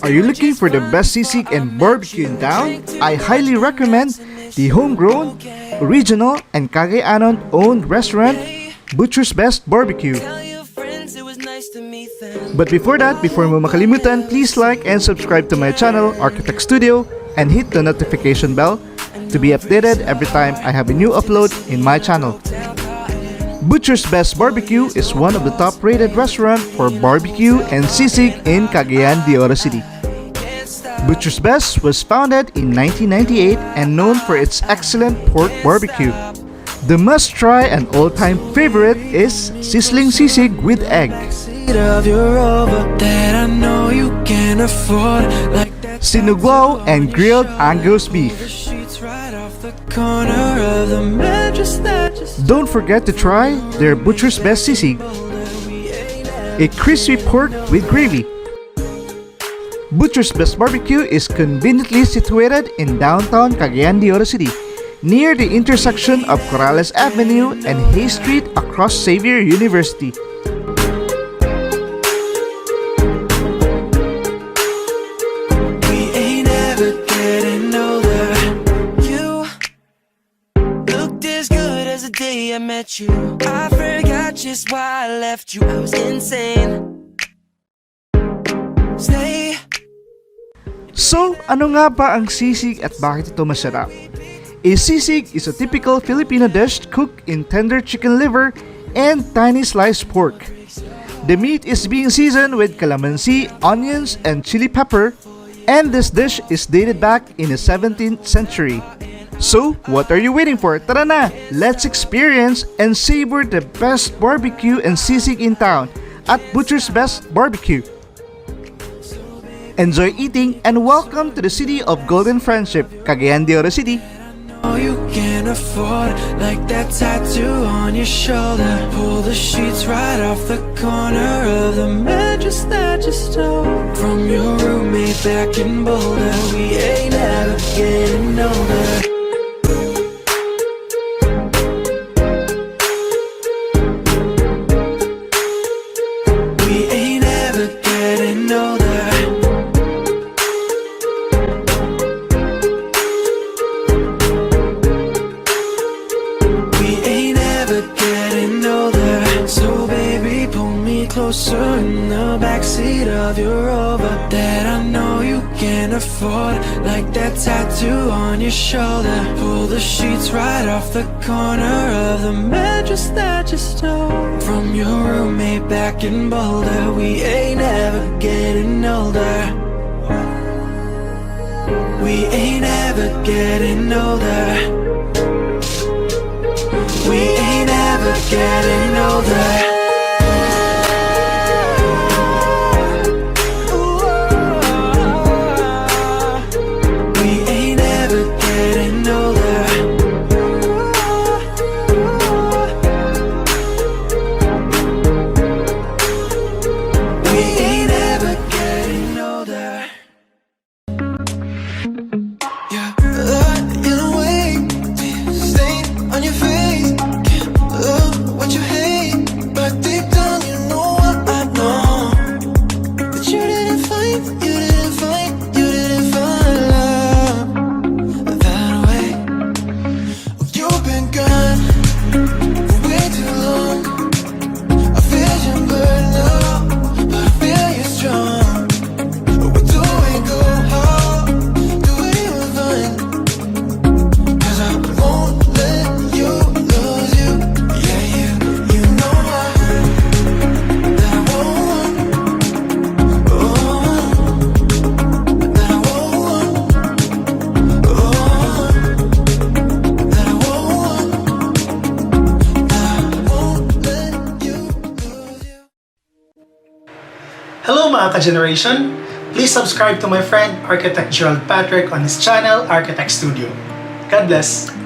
Are you looking for the best sisig and barbecue in town? I highly recommend the homegrown, original, and Kagay-anon-owned restaurant, Butcher's Best Barbecue. But before mo makalimutan, please like and subscribe to my channel, Architect Studio, and hit the notification bell to be updated every time I have a new upload in my channel. Butcher's Best Barbecue is one of the top-rated restaurants for barbecue and sisig in Cagayan De Oro City. Butcher's Best was founded in 1998 and known for its excellent pork barbecue. The must-try and all-time favorite is sizzling sisig with egg. SinugWOW and Grilled Angus Beef. Don't forget to try their Butcher's Best Sisig, a crispy pork with gravy. Butcher's Best Barbecue is conveniently situated in downtown Cagayan de Oro City, near the intersection of Corrales Avenue and Hay Street across Xavier University. I met you, I forgot just why I left you. I was insane. Stay. So, ano nga ba ang sisig at bakit ito masarap? A sisig is a typical Filipino dish cooked in tender chicken liver and tiny sliced pork. The meat is being seasoned with calamansi, onions, and chili pepper, and this dish is dated back in the 17th century. So, what are you waiting for? Tara na! Let's experience and savor the best barbecue and sisig in town at Butcher's Best Barbecue. Enjoy eating and welcome to the city of golden friendship, Cagayan de Oro City. You can afford like that tattoo on your shoulder. Pull the sheets right off the corner of the mattress that you stole from your roommate back in Boulder. We ain't ever getting older. Closer in the backseat of your Rover that I know you can afford, like that tattoo on your shoulder. Pull the sheets right off the corner of the mattress that you stole from your roommate back in Boulder. We ain't ever getting older. We ain't ever getting older. We ain't ever getting older. Hello mga ka-generation! Please subscribe to my friend Architect Gerald Patrick on his channel, Architect Studio. God bless!